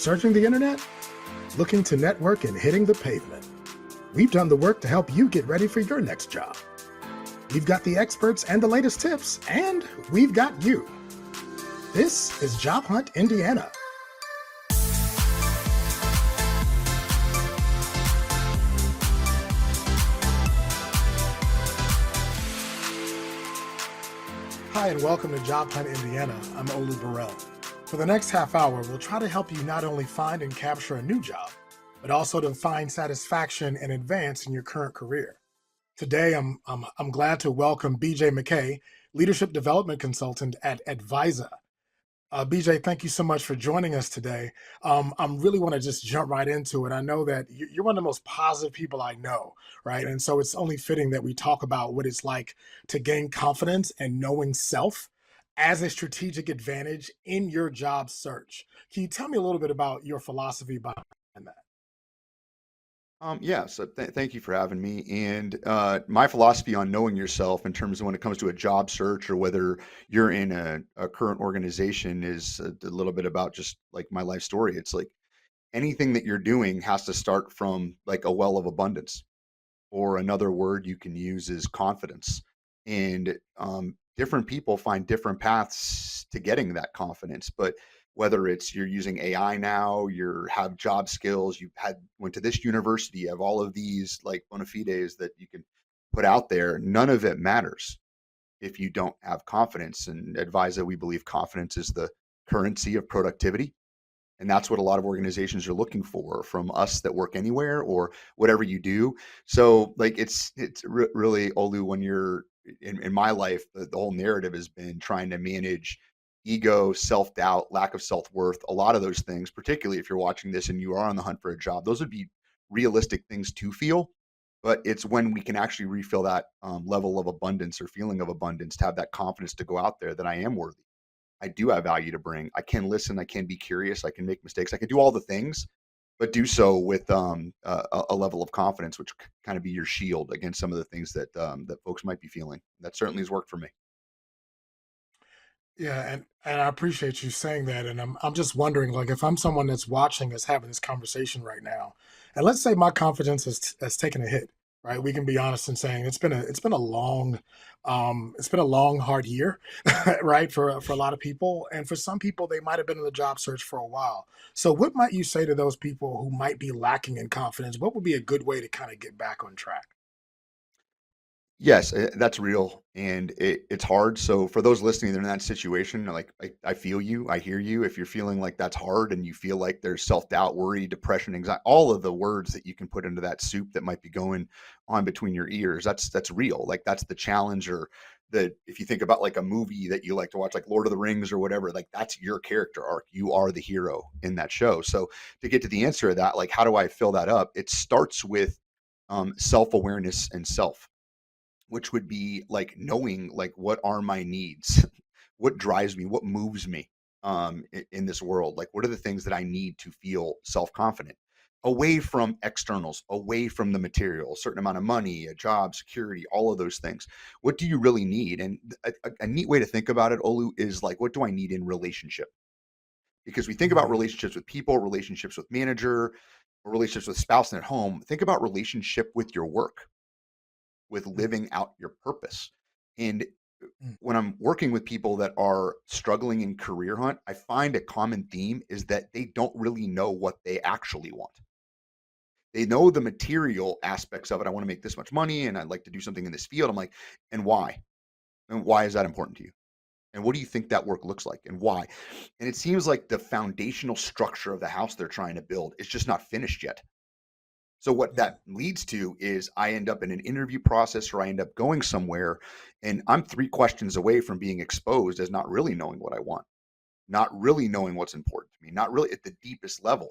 Searching the internet? Looking to network and hitting the pavement. We've done the work to help you get ready for your next job. We've got the experts and the latest tips, and we've got you. This is Job Hunt Indiana. Hi, and welcome to Job Hunt Indiana. I'm Olu Burrell. For the next half hour, we'll try to help you not only find and capture a new job, but also to find satisfaction and advance in your current career. Today, I'm glad to welcome McKay, Leadership Development Consultant at ADVISA. BJ, thank you so much for joining us today. I really want to just jump right into it. I know that you're one of the most positive people I know, right? And so it's only fitting that we talk about what it's like to gain confidence and knowing self as a strategic advantage in your job search. Can you tell me a little bit about your philosophy behind that? Thank you for having me. And my philosophy on knowing yourself in terms of when it comes to a job search or whether you're in a current organization is a little bit about just like my life story. It's like anything that you're doing has to start from like a well of abundance, or another word you can use is confidence. And different people find different paths to getting that confidence. But whether it's you're using AI now, you have job skills, went to this university, you have all of these like bona fides that you can put out there, none of it matters if you don't have confidence. And Advisa, we believe confidence is the currency of productivity. And that's what a lot of organizations are looking for from us that work anywhere or whatever you do. So like really, Olu, when you're in my life, the whole narrative has been trying to manage ego, self-doubt, lack of self-worth, a lot of those things, particularly if you're watching this and you are on the hunt for a job, those would be realistic things to feel. But it's when we can actually refill that level of abundance or feeling of abundance to have that confidence to go out there that I am worthy. I do have value to bring. I can listen. I can be curious. I can make mistakes. I can do all the things, but do so with a level of confidence, which kind of be your shield against some of the things that folks might be feeling. That certainly has worked for me. Yeah, and I appreciate you saying that. And I'm just wondering, like, if I'm someone that's watching us having this conversation right now, and let's say my confidence has taken a hit, right? We can be honest in saying it's been a long, hard year, right? For a lot of people, and for some people, they might have been in the job search for a while. So, what might you say to those people who might be lacking in confidence? What would be a good way to kind of get back on track? Yes, that's real, and it's hard. So for those listening, they're in that situation. Like I feel you, I hear you. If you're feeling like that's hard, and you feel like there's self-doubt, worry, depression, anxiety, all of the words that you can put into that soup that might be going on between your ears, that's real. Like that's the challenge, or the if you think about like a movie that you like to watch, like Lord of the Rings or whatever, like that's your character arc. You are the hero in that show. So to get to the answer of that, like how do I fill that up? It starts with self-awareness and self, which would be like knowing like what are my needs, what drives me, what moves me in this world, like what are the things that I need to feel self-confident, away from externals, away from the material, a certain amount of money, a job, security, all of those things. What do you really need? And a neat way to think about it, Olu, is like, what do I need in relationship? Because we think about Mhm. relationships with people, relationships with manager, or relationships with spouse and at home. Think about relationship with your work, with Mm, living out your purpose. And mm, when I'm working with people that are struggling in career hunt, I find a common theme is that they don't really know what they actually want. They know the material aspects of it. I want to make this much money and I'd like to do something in this field. I'm like, and why? And why is that important to you? And what do you think that work looks like and why? And it seems like the foundational structure of the house they're trying to build is just not finished yet. So what mm. that leads to is I end up in an interview process or I end up going somewhere and I'm three questions away from being exposed as not really knowing what I want, not really knowing what's important to me, not really at the deepest level.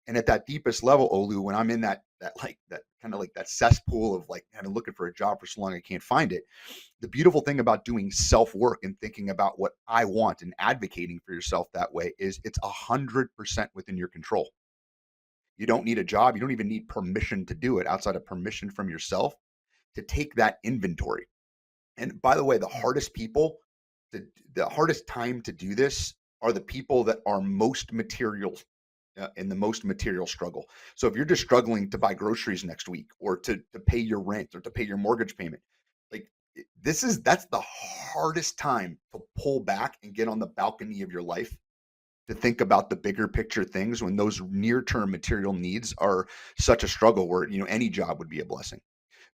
And at that deepest level, Olu, when I'm in that kind of like that cesspool of like kind of looking for a job for so long I can't find it. The beautiful thing about doing self work and thinking about what I want and advocating for yourself that way is it's 100% within your control. You don't need a job. You don't even need permission to do it outside of permission from yourself to take that inventory. And by the way, the hardest time to do this are the people that are most material in the most material struggle. So if you're just struggling to buy groceries next week, or to pay your rent, or to pay your mortgage payment, like that's the hardest time to pull back and get on the balcony of your life to think about the bigger picture things, when those near term material needs are such a struggle, where any job would be a blessing.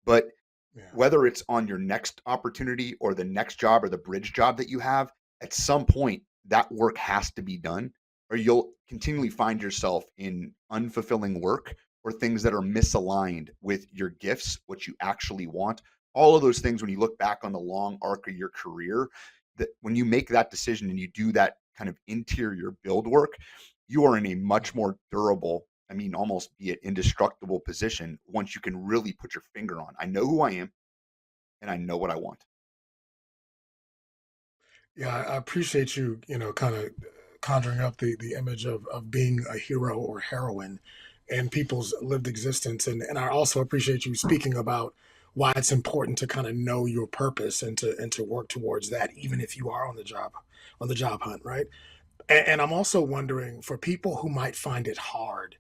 But Yeah. whether it's on your next opportunity, or the next job, or the bridge job that you have, at some point that work has to be done, or you'll continually find yourself in unfulfilling work, or things that are misaligned with your gifts, what you actually want. All of those things, when you look back on the long arc of your career, that when you make that decision and you do that kind of interior build work, you are in a much more durable, I mean, almost be it indestructible position, once you can really put your finger on, I know who I am and I know what I want. Yeah, I appreciate you, kind of conjuring up the image of being a hero or heroine in people's lived existence. And I also appreciate you speaking about why it's important to kind of know your purpose and to work towards that, even if you are on the job hunt, right? And I'm also wondering, for people who might find it hard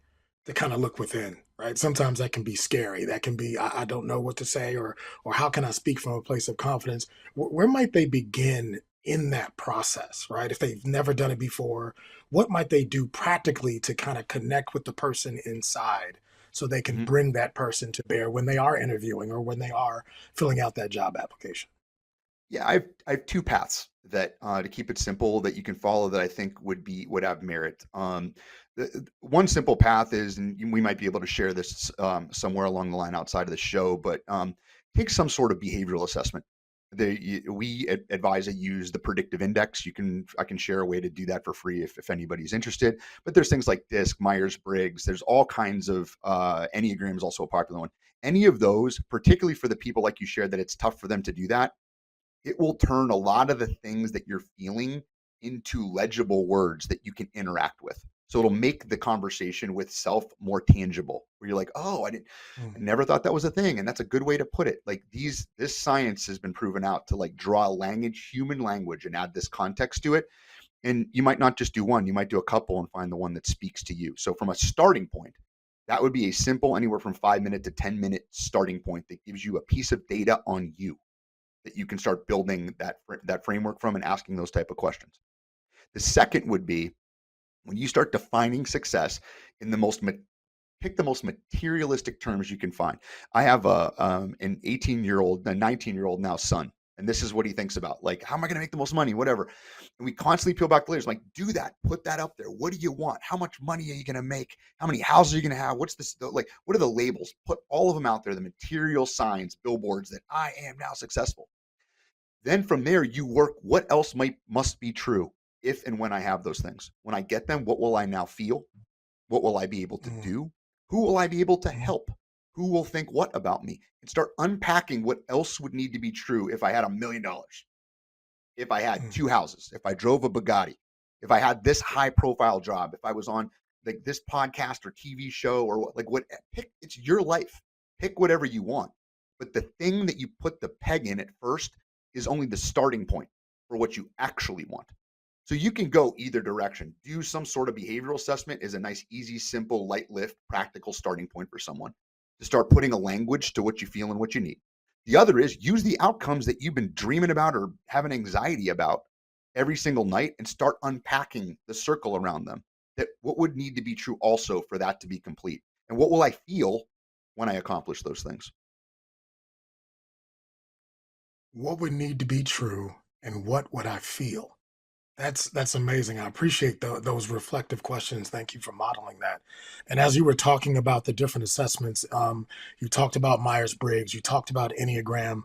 to kind of look within, right? Sometimes that can be scary. That can be, I don't know what to say, or how can I speak from a place of confidence? Where might they begin in that process, right? If they've never done it before, what might they do practically to kind of connect with the person inside so they can Mhm. bring that person to bear when they are interviewing or when they are filling out that job application? Yeah, I have two paths that, to keep it simple, that you can follow, that I think would have merit. One simple path is, and we might be able to share this somewhere along the line outside of the show, but take some sort of behavioral assessment. We at ADVISA use the Predictive Index. I can share a way to do that for free if anybody's interested. But there's things like DISC, Myers Briggs. There's all kinds of Enneagram is also a popular one. Any of those, particularly for the people like you shared, that it's tough for them to do that, it will turn a lot of the things that you're feeling into legible words that you can interact with. So it'll make the conversation with self more tangible, where you're like, oh, I Mm, never thought that was a thing. And that's a good way to put it. Like, this science has been proven out to, like, draw language, human language, and add this context to it. And you might not just do one, you might do a couple and find the one that speaks to you. So from a starting point, that would be a simple, anywhere from 5 minute to 10 minute starting point, that gives you a piece of data on you, that you can start building that framework from, and asking those type of questions. The second would be, when you start defining success in the most pick the most materialistic terms you can find. I have an 18-year-old, a 19-year-old now son, and this is what he thinks about. Like, how am I going to make the most money? Whatever. And we constantly peel back the layers. Like, do that. Put that up there. What do you want? How much money are you going to make? How many houses are you going to have? What's this? Like, what are the labels? Put all of them out there. The material signs, billboards, that I am now successful. Then from there, you work what else must be true if and when I have those things. When I get them, what will I now feel? What will I be able to mm, do? Who will I be able to mm, help? Who will think what about me? And start unpacking what else would need to be true if I had $1 million, if I had mm, two houses, if I drove a Bugatti, if I had this high profile job, if I was on, like, this podcast or TV show, or what, pick, it's your life. Pick whatever you want. But the thing that you put the peg in at first is only the starting point for what you actually want. So you can go either direction. Do some sort of behavioral assessment is a nice, easy, simple, light lift, practical starting point for someone to start putting a language to what you feel and what you need. The other is, use the outcomes that you've been dreaming about or having anxiety about every single night, and start unpacking the circle around them. That what would need to be true also for that to be complete? And what will I feel when I accomplish those things? what would need to be true and what would I feel? That's amazing. I appreciate those reflective questions. Thank you for modeling that. And as you were talking about the different assessments, you talked about Myers Briggs, you talked about Enneagram,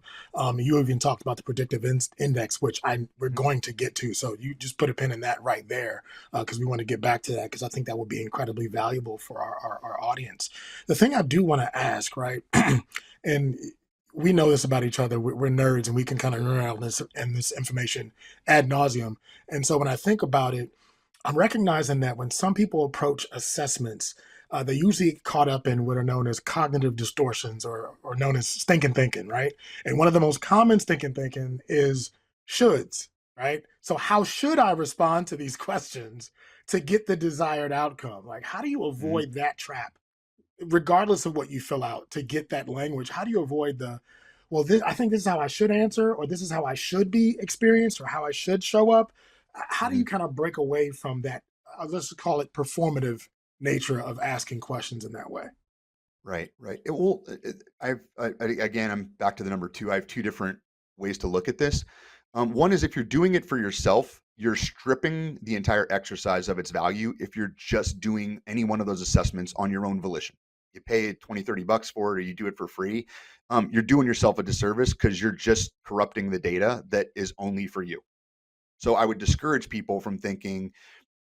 you even talked about the Predictive Index, which we're Mhm. going to get to. So you just put a pin in that right there, because we want to get back to that, because I think that would be incredibly valuable for our audience. The thing I do want to ask, right, and we know this about each other. We're nerds, and we can kind of learn out this information ad nauseum. And so when I think about it, I'm recognizing that when some people approach assessments, they usually get caught up in what are known as cognitive distortions, or known as stinking thinking, right? And one of the most common stinking thinking is shoulds, right? So how should I respond to these questions to get the desired outcome? Like, how do you Mhm. avoid that trap, regardless of what you fill out, to get that language? How do you avoid the, well, this, I think this is how I should answer, or this is how I should be experienced, or how I should show up? How do you Mhm. kind of break away from that? Let's call it performative nature of asking questions in that way. Right, right. Well, again, I'm back to the number two. I have two different ways to look at this. One is if you're doing it for yourself, you're stripping the entire exercise of its value if you're just doing any one of those assessments on your own volition. You pay 20, $30 for it, or you do it for free. You're doing yourself a disservice because you're just corrupting the data that is only for you. So I would discourage people from thinking,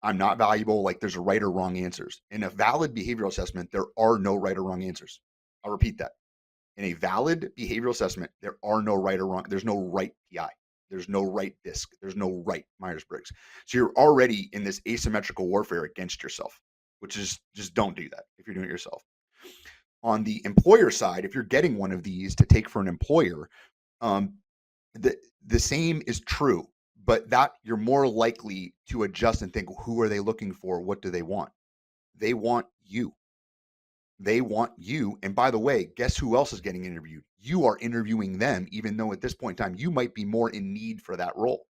I'm not valuable. Like there's a right or wrong answers. In a valid behavioral assessment, there are no right or wrong answers. I'll repeat that. In a valid behavioral assessment, there are no right or wrong. There's no right PI. There's no right disc. There's no right Myers Briggs. So you're already in this asymmetrical warfare against yourself, which is just don't do that if you're doing it yourself. On the employer side, if you're getting one of these to take for an employer, um, the the same is true, but that you're more likely to adjust and think, who are they looking for? What do they want? They want you. They want you. And by the way, guess who else is getting interviewed? You are interviewing them, even though at this point in time, you might be more in need for that role.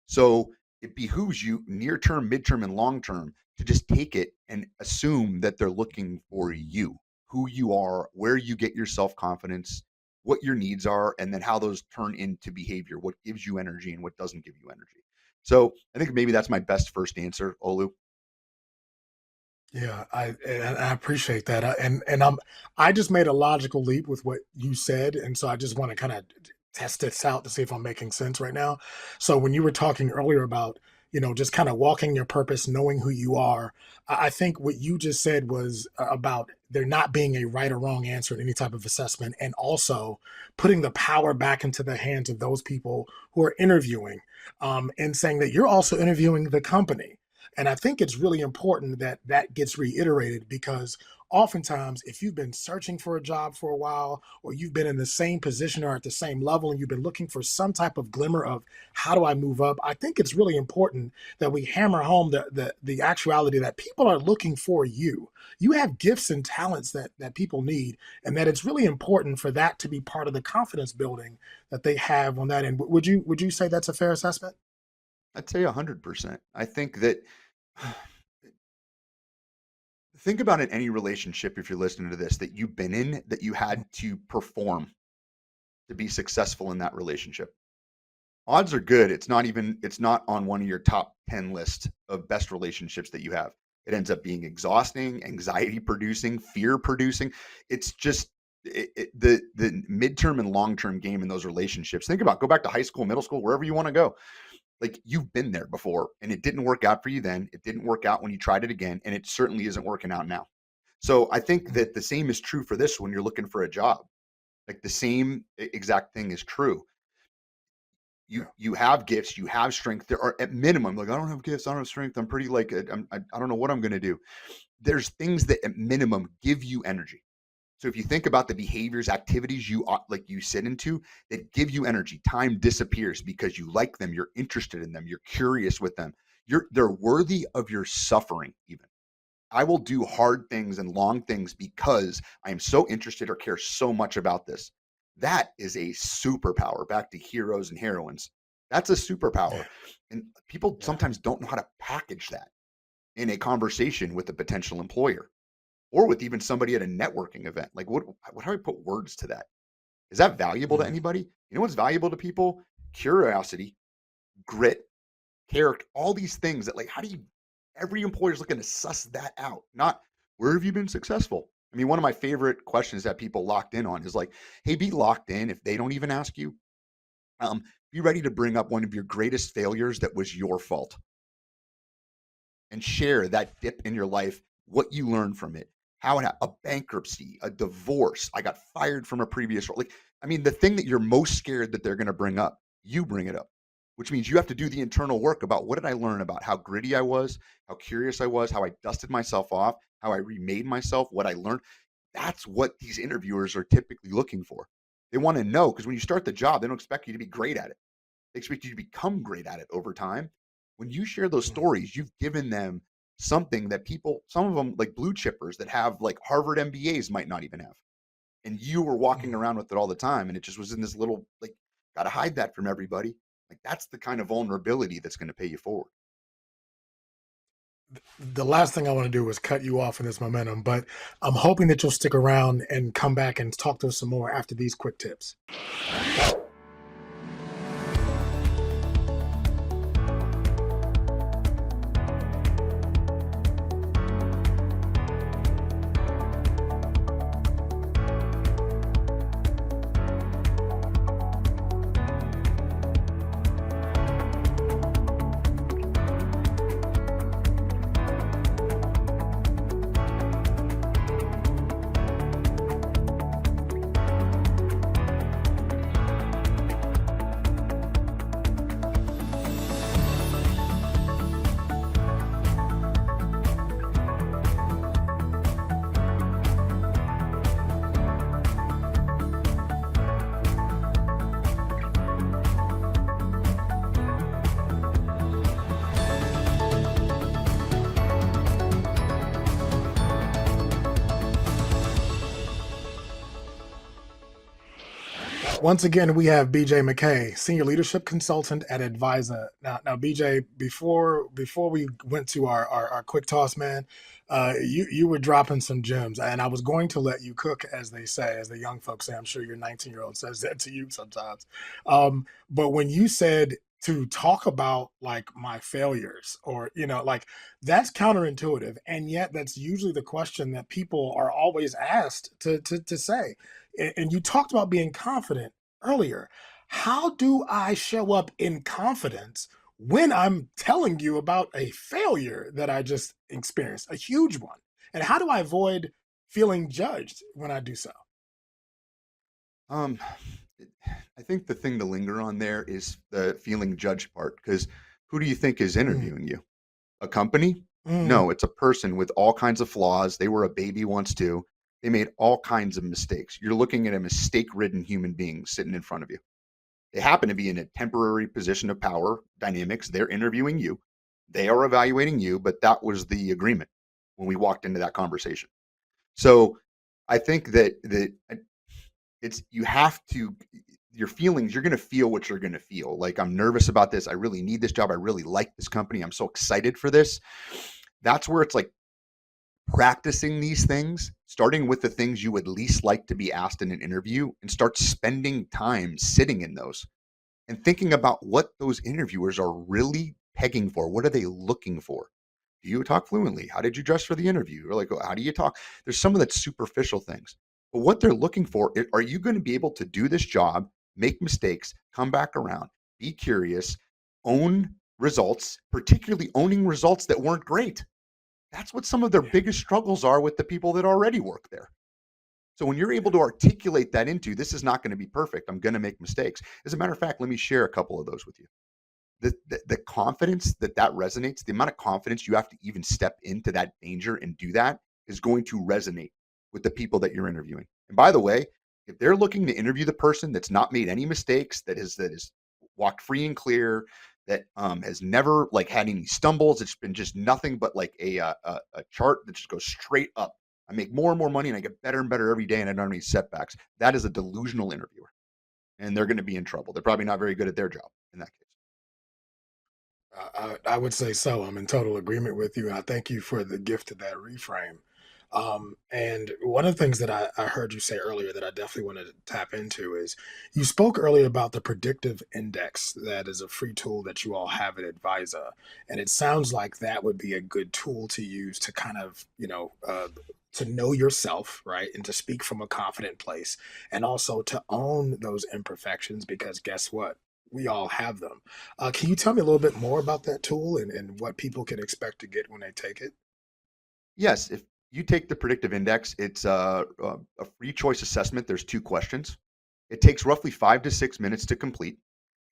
So it behooves you near term, midterm, and long term to just take it and assume that they're looking for you, who you are, where you get your self confidence, what your needs are, and then how those turn into behavior, what gives you energy and what doesn't give you energy. So I think maybe that's my best first answer, Olu. Yeah, I appreciate that, I just made a logical leap with what you said, and so I just want to kind of test this out to see if I'm making sense right now. So when you were talking earlier about, just kind of walking your purpose, knowing who you are, I think what you just said was about there not being a right or wrong answer in any type of assessment, and also putting the power back into the hands of those people who are interviewing, and saying that you're also interviewing the company. And I think it's really important that that gets reiterated, because oftentimes, if you've been searching for a job for a while, or you've been in the same position or at the same level, and you've been looking for some type of glimmer of how do I move up, I think it's really important that we hammer home the actuality that people are looking for you. You have gifts and talents that people need, and that it's really important for that to be part of the confidence building that they have on that end. Would you say that's a fair assessment? I'd say 100%. I think that think about in any relationship, if you're listening to this, that you've been in, that you had to perform to be successful in that relationship. Odds are good. It's not on one of your top 10 list of best relationships that you have. It ends up being exhausting, anxiety producing, fear producing. It's just the midterm and long term game in those relationships. Think about, go back to high school, middle school, wherever you want to go. Like you've been there before and it didn't work out for you then. It didn't work out when you tried it again. And it certainly isn't working out now. So I think that the same is true for this when you're looking for a job. Like the same exact thing is true. Yeah. You have gifts, you have strength. There are at minimum, like I don't have gifts, I don't have strength. I'm pretty like I don't know what I'm going to do. There's things that at minimum give you energy. So if you think about the behaviors, activities like you sit into that give you energy, time disappears because you like them, you're interested in them, you're curious with them. They're worthy of your suffering even. I will do hard things and long things because I am so interested or care so much about this. That is a superpower. Back to heroes and heroines. That's a superpower. Yeah. And people Yeah. sometimes don't know how to package that in a conversation with a potential employer or with even somebody at a networking event. Like, how do I put words to that? Is that valuable to Mhm. anybody? You know what's valuable to people? Curiosity, grit, character, all these things that, like, how do you, every employer is looking to suss that out, not where have you been successful? I mean, one of my favorite questions that people locked in on is like, hey, be locked in if they don't even ask you. Be ready to bring up one of your greatest failures that was your fault and share that dip in your life, what you learned from it, how it, a bankruptcy, a divorce, I got fired from a previous role. Like, I mean, the thing that you're most scared that they're going to bring up, you bring it up, which means you have to do the internal work about what did I learn about how gritty I was, how curious I was, how I dusted myself off, how I remade myself, what I learned. That's what these interviewers are typically looking for. They want to know because when you start the job, they don't expect you to be great at it. They expect you to become great at it over time. When you share those Mhm. stories, you've given them something that people, some of them like blue chippers that have like Harvard MBAs might not even have. And you were walking Mm. around with it all the time. And it just was in this little, like, got to hide that from everybody. Like, that's the kind of vulnerability that's going to pay you forward. The last thing I want to do is cut you off in this momentum, but I'm hoping that you'll stick around and come back and talk to us some more after these quick tips. Once again, we have BJ McKay, Senior Leadership Consultant at ADVISA. Now, BJ, before we went to our quick toss, man, you were dropping some gems, and I was going to let you cook, as they say, as the young folks say. I'm sure your 19-year-old says that to you sometimes. But when you said to talk about like my failures, or like that's counterintuitive, and yet that's usually the question that people are always asked to say. And you talked about being confident earlier. How do I show up in confidence when I'm telling you about a failure that I just experienced, a huge one? And how do I avoid feeling judged when I do so? Um, I think the thing to linger on there is the feeling judged part, because who do you think is Mm, interviewing you? A company? mm, No, it's a person with all kinds of flaws. They were a baby once too. They made all kinds of mistakes. You're looking at a mistake-ridden human being sitting in front of you. They happen to be in a temporary position of power dynamics. They're interviewing you. They are evaluating you, but that was the agreement when we walked into that conversation. So I think that it's, you have to, your feelings, you're going to feel what you're going to feel. Like, I'm nervous about this. I really need this job. I really like this company. I'm so excited for this. That's where it's like practicing these things, starting with the things you would least like to be asked in an interview, and start spending time sitting in those and thinking about what those interviewers are really pegging for. What are they looking for? Do you talk fluently? How did you dress for the interview? Or like, how do you talk? There's some of that superficial things. But what they're looking for, are you going to be able to do this job, make mistakes, come back around, be curious, own results, particularly owning results that weren't great? That's what some of their yeah. biggest struggles are with the people that already work there. So when you're able to articulate that into, this is not going to be perfect, I'm going to make mistakes. As a matter of fact, let me share a couple of those with you. The confidence that resonates, the amount of confidence you have to even step into that danger and do that, is going to resonate with the people that you're interviewing. And by the way, if they're looking to interview the person that's not made any mistakes, that is walked free and clear, that has never like had any stumbles, it's been just nothing but like a chart that just goes straight up. I make more and more money and I get better and better every day and I don't have any setbacks. That is a delusional interviewer, and they're going to be in trouble. They're probably not very good at their job in that case. I would say so. I'm in total agreement with you. I thank you for the gift of that reframe. And one of the things that I heard you say earlier that I definitely wanted to tap into is you spoke earlier about the Predictive Index. That is a free tool that you all have at Advisa. And it sounds like that would be a good tool to use to kind of, to know yourself, right? And to speak from a confident place, and also to own those imperfections, because guess what? We all have them. Can you tell me a little bit more about that tool, and what people can expect to get when they take it? Yes, if you take the predictive index, it's a free choice assessment. There's two questions. It takes roughly 5 to 6 minutes to complete.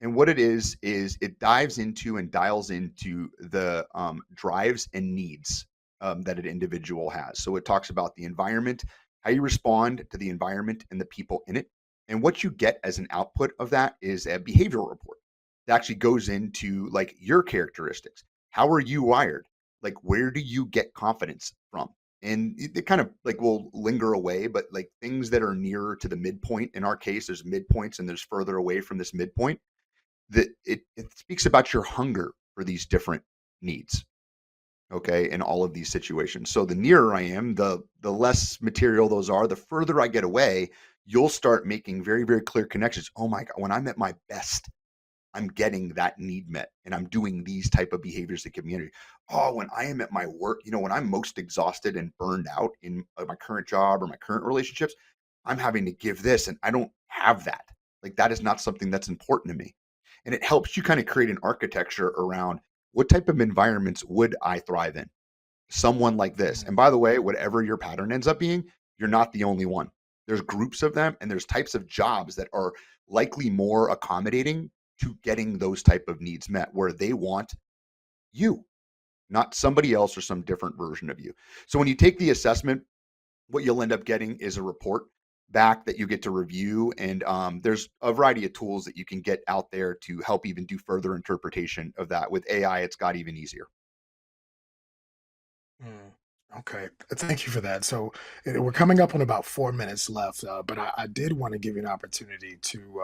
And what it is it dives into and dials into the drives and needs that an individual has. So it talks about the environment, how you respond to the environment and the people in it. And what you get as an output of that is a behavioral report that actually goes into like your characteristics. How are you wired? Like, where do you get confidence from? And it kind of like will linger away, but like things that are nearer to the midpoint, in our case, there's midpoints and there's further away from this midpoint, that it speaks about your hunger for these different needs. Okay, in all of these situations. So the nearer I am, the less material those are. The further I get away, you'll start making very, very clear connections. Oh my God, when I'm at my best, I'm getting that need met and I'm doing these type of behaviors that give me energy. Oh, when I am at my work, when I'm most exhausted and burned out in my current job or my current relationships, I'm having to give this and I don't have that. Like that is not something that's important to me. And it helps you kind of create an architecture around what type of environments would I thrive in? Someone like this. Mm, And by the way, whatever your pattern ends up being, you're not the only one. There's groups of them and there's types of jobs that are likely more accommodating to getting those type of needs met where they want you, not somebody else or some different version of you. So when you take the assessment, what you'll end up getting is a report back that you get to review. And there's a variety of tools that you can get out there to help even do further interpretation of that. With AI, it's got even easier. mm. Okay, thank you for that. So we're coming up on about 4 minutes left, but I did want to give you an opportunity to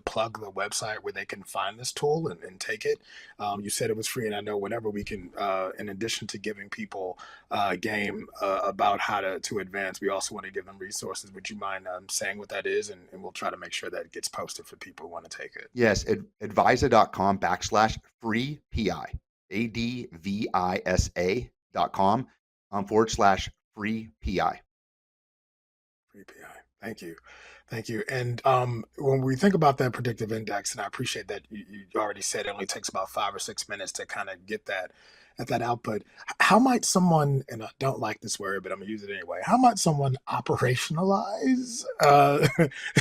plug the website where they can find this tool and take it. You said it was free, and I know whenever we can, in addition to giving people game about how to advance, we also want to give them resources. Would you mind saying what that is, and we'll try to make sure that it gets posted for people who want to take it. Yes, advisa.com/free PI, ADVISA.com /free PI. Free PI. Thank you. Thank you. And when we think about that predictive index, and I appreciate that you already said it only takes about 5 or 6 minutes to kind of get that at that output. How might someone, and I don't like this word, but I'm gonna use it anyway. How might someone operationalize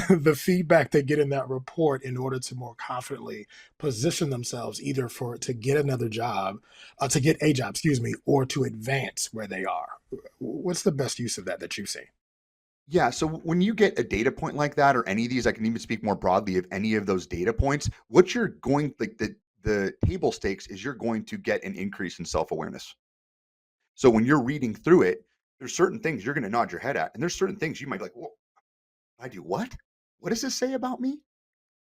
the feedback they get in that report in order to more confidently position themselves either for to get another job, to get a job, excuse me, or to advance where they are? What's the best use of that you've seen? Yeah, so when you get a data point like that, or any of these, I can even speak more broadly of any of those data points, what you're going like the table stakes is you're going to get an increase in self-awareness. So when you're reading through it, there's certain things you're going to nod your head at, and there's certain things you might be like, "Well, I do what? What does this say about me?"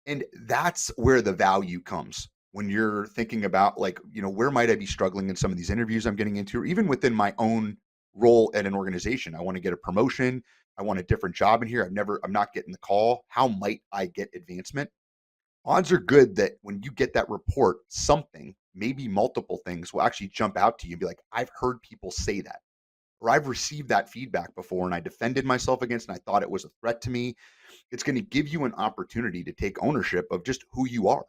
And that's where the value comes when you're thinking about like, where might I be struggling in some of these interviews I'm getting into, or even within my own role at an organization. I want to get a promotion. I want a different job in here. I'm not getting the call. How might I get advancement? Odds are good that when you get that report, something, maybe multiple things will actually jump out to you and be like, I've heard people say that, or I've received that feedback before and I defended myself against and I thought it was a threat to me. It's going to give you an opportunity to take ownership of just who you are.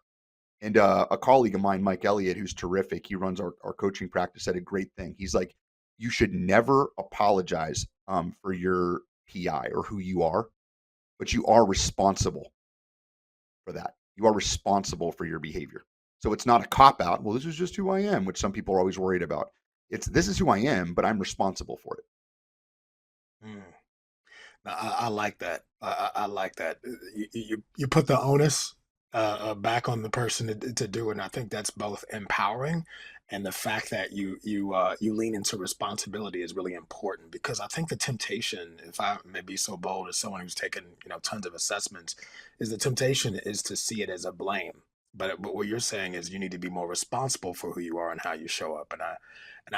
And a colleague of mine, Mike Elliott, who's terrific, he runs our coaching practice, said a great thing. He's like, you should never apologize for your PI or who you are, but you are responsible for that. You are responsible for your behavior. So it's not a cop out. Well, this is just who I am, which some people are always worried about. It's this is who I am, but I'm responsible for it. Mm. I like that. I like that. You put the onus back on the person to do it, and I think that's both empowering, and the fact that you lean into responsibility is really important because I think the temptation, if I may be so bold as someone who's taken tons of assessments, is the temptation is to see it as a blame. But what you're saying is you need to be more responsible for who you are and how you show up, and I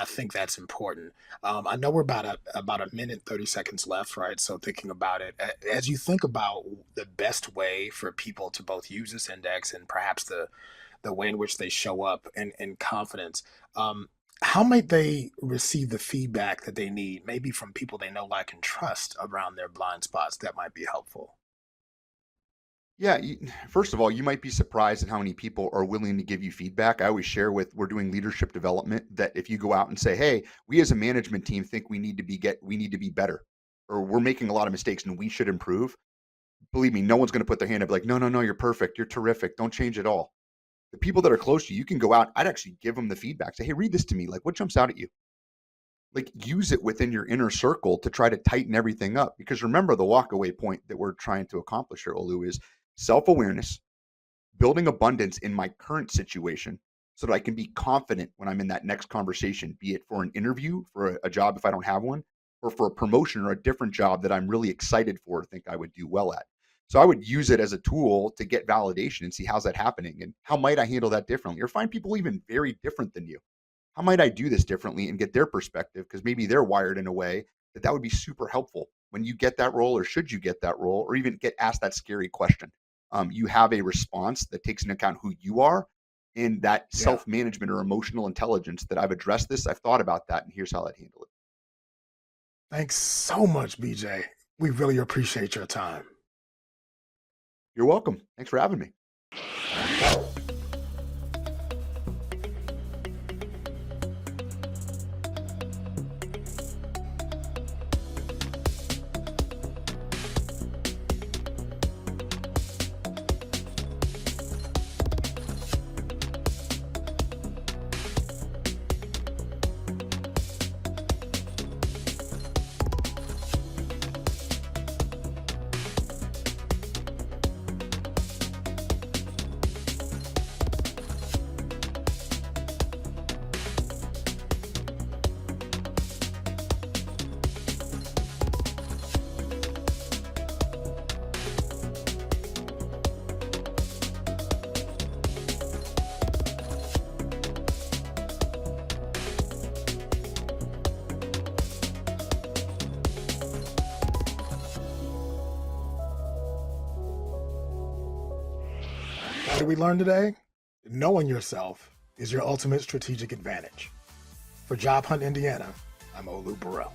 think that's important. I know we're about a minute 30 seconds left, right? So thinking about it, as you think about the best way for people to both use this index and perhaps the way in which they show up in confidence, how might they receive the feedback that they need, maybe from people they know, like, and trust around their blind spots that might be helpful? Yeah, first of all, you might be surprised at how many people are willing to give you feedback. I always share with we're doing leadership development that if you go out and say, "Hey, we as a management team think we need to be better," or "We're making a lot of mistakes and we should improve." Believe me, no one's going to put their hand up like, "No, no, no, you're perfect. You're terrific. Don't change at all." The people that are close to you, you can go out. I'd actually give them the feedback. Say, "Hey, read this to me. Like, what jumps out at you?" Like, use it within your inner circle to try to tighten everything up. Because remember, the walkaway point that we're trying to accomplish here, Olu, is self awareness, building abundance in my current situation, so that I can be confident when I'm in that next conversation, be it for an interview, for a job if I don't have one, or for a promotion or a different job that I'm really excited for, think I would do well at. So I would use it as a tool to get validation and see how's that happening and how might I handle that differently, or find people even very different than you. How might I do this differently and get their perspective? Because maybe they're wired in a way that would be super helpful when you get that role, or should you get that role, or even get asked that scary question. You have a response that takes into account who you are and that Yeah. self management or emotional intelligence that I've addressed this. I've thought about that, and here's how I'd handle it. Thanks so much, BJ. We really appreciate your time. You're welcome. Thanks for having me. What did we learn today? Knowing yourself is your ultimate strategic advantage. For Job Hunt Indiana, I'm Olu Burrell.